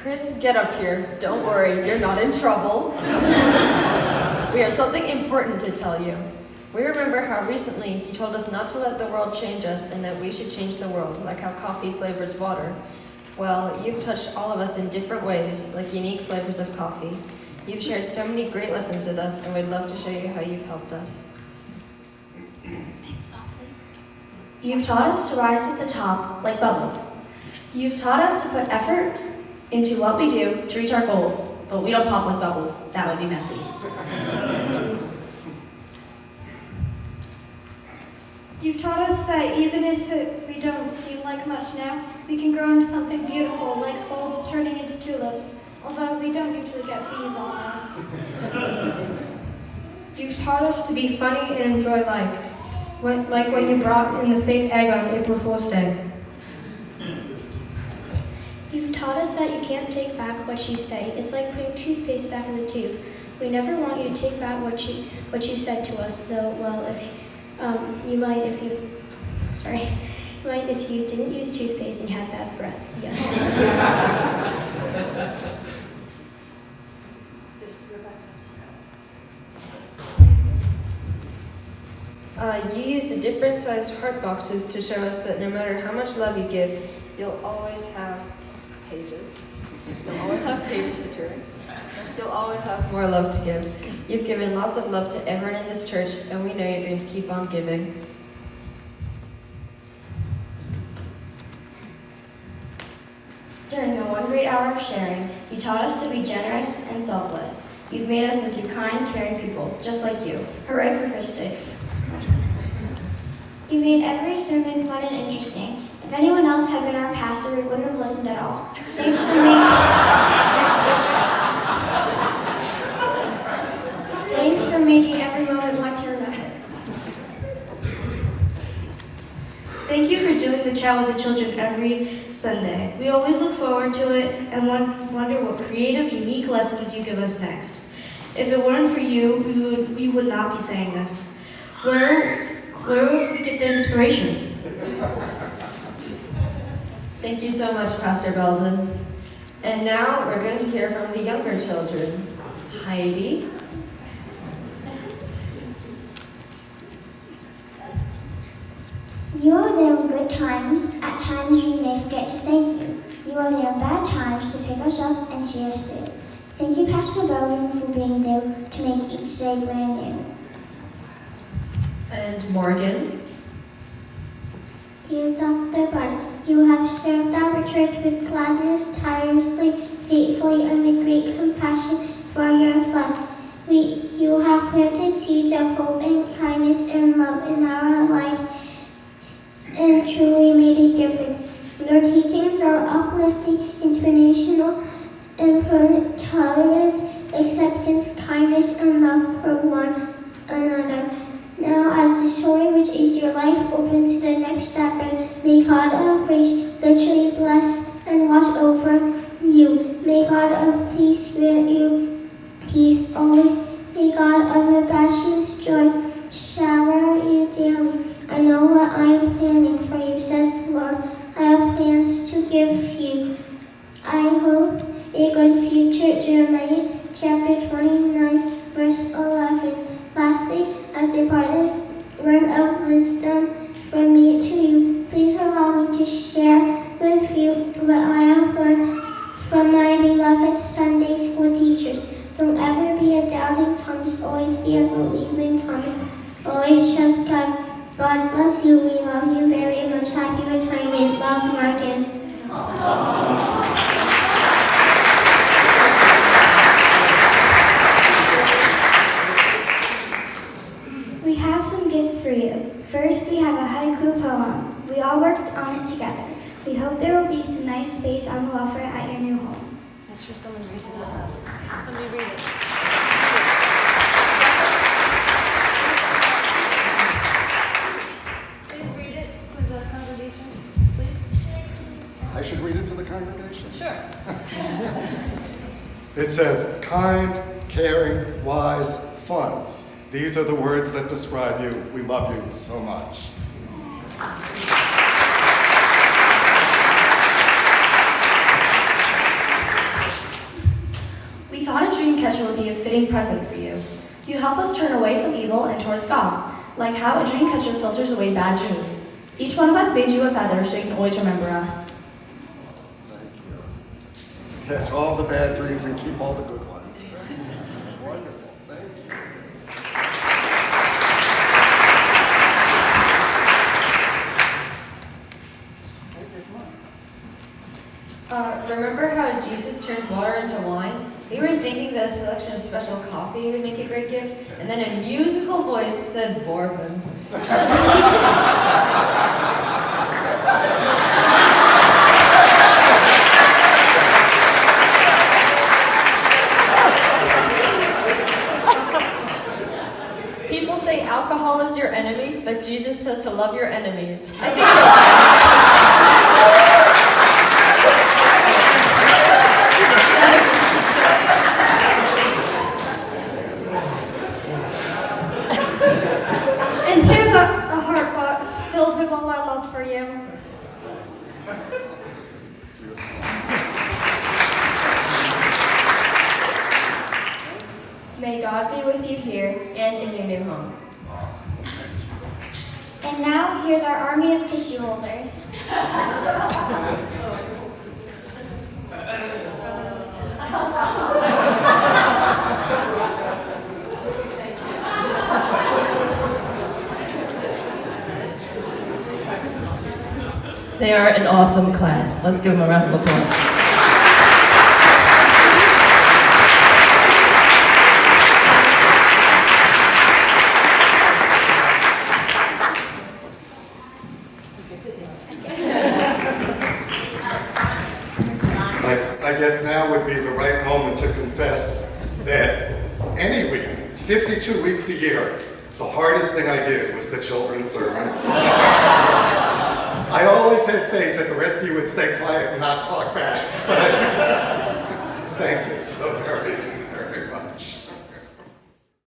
Chris, get up here. Don't worry, you're not in trouble. We have something important to tell you. We remember how recently you told us not to let the world change us and that we should change the world, like how coffee flavors water. Well, you've touched all of us in different ways, like unique flavors of coffee. You've shared so many great lessons with us, and we'd love to show you how you've helped us. You've taught us to rise to the top like bubbles. You've taught us to put effort into what we do to reach our goals, but we don't pop like bubbles. That would be messy. You've taught us that even if we don't seem like much now, we can grow into something beautiful, like bulbs turning into tulips, although we don't usually get bees on us. You've taught us to be funny and enjoy life, like when you brought in the fake egg on April Fool's Day. You've taught us that you can't take back what you say. It's like putting toothpaste back in the tube. We never want you to take back what you said to us, though. Well, you might if you didn't use toothpaste and had bad breath. Yeah. You use the different sized heart boxes to show us that no matter how much love you give, you'll always have pages. You'll always have pages to turn. You'll always have more love to give. You've given lots of love to everyone in this church, and we know you're going to keep on giving. During the one great hour of sharing, you taught us to be generous and selfless. You've made us into kind, caring people, just like you. Hooray for fish sticks. You made every sermon fun and interesting. If anyone else had been our pastor, we wouldn't have listened at all. Thanks for making every moment one to remember. Thank you for doing the chat with the children every Sunday. We always look forward to it and wonder what creative, unique lessons you give us next. If it weren't for you, we would not be saying this. Where would we get the inspiration? Thank you so much, Pastor Belden. And now we're going to hear from the younger children. Heidi. You are there in good times. At times we may forget to thank you. You are there in bad times to pick us up and see us through. Thank you, Pastor Belden, for being there to make each day brand new. And Morgan. Dear Dr. Budd, you have served our church with gladness, tirelessly, faithfully, and with great compassion for your flock. You have planted seeds of hope and kindness and love in our lives and truly made a difference. Your teachings are uplifting, inspirational, and tolerance, acceptance, kindness, and love for one another. Now, as the story which is your life opens to the next chapter, may God of grace literally bless and watch over you. May God of peace grant you peace always. May God of Sebastian's joy shower you daily. I know what I am planning for you, says the Lord. I have plans to give you. I hope a good future. Jeremiah chapter 29, verse 11. Lastly, as a parting word of wisdom from me to you, please allow me to share with you what I have learned from my beloved Sunday school teachers. Don't ever be a doubting Thomas, always be a believing Thomas. Always trust God. God bless you. We love you very much. Happy retirement. Love, Morgan. We have some gifts for you. First, we have a haiku poem. We all worked on it together. We hope there will be some nice space on the welfare at your new home. Make sure someone reads it out. Somebody read it. Please read it to the congregation, please. I should read it to the congregation? Sure. It says, kind, caring, wise, fun. These are the words that describe you. We love you so much. adventure would be a fitting present for you. You help us turn away from evil and towards God, like how a dream catcher filters away bad dreams. Each one of us made you a feather so you can always remember us. Catch all the bad dreams and keep all the good ones. Wonderful. Thank you. Remember how Jesus turned water into wine? We were thinking that a selection of special coffee would make a great gift, and then a musical voice said bourbon. People say alcohol is your enemy, but Jesus says to love your enemies. I And here's a heart box filled with all our love for you. May God be with you here and in your new home. And now, here's our army of tissue holders. They are an awesome class. Let's give them a round of applause. I guess now would be the right moment to confess that any week, 52 weeks a year, the hardest thing I did was the children's sermon. I always had faith that the rest of you would stay quiet and not talk back. But thank you so very much.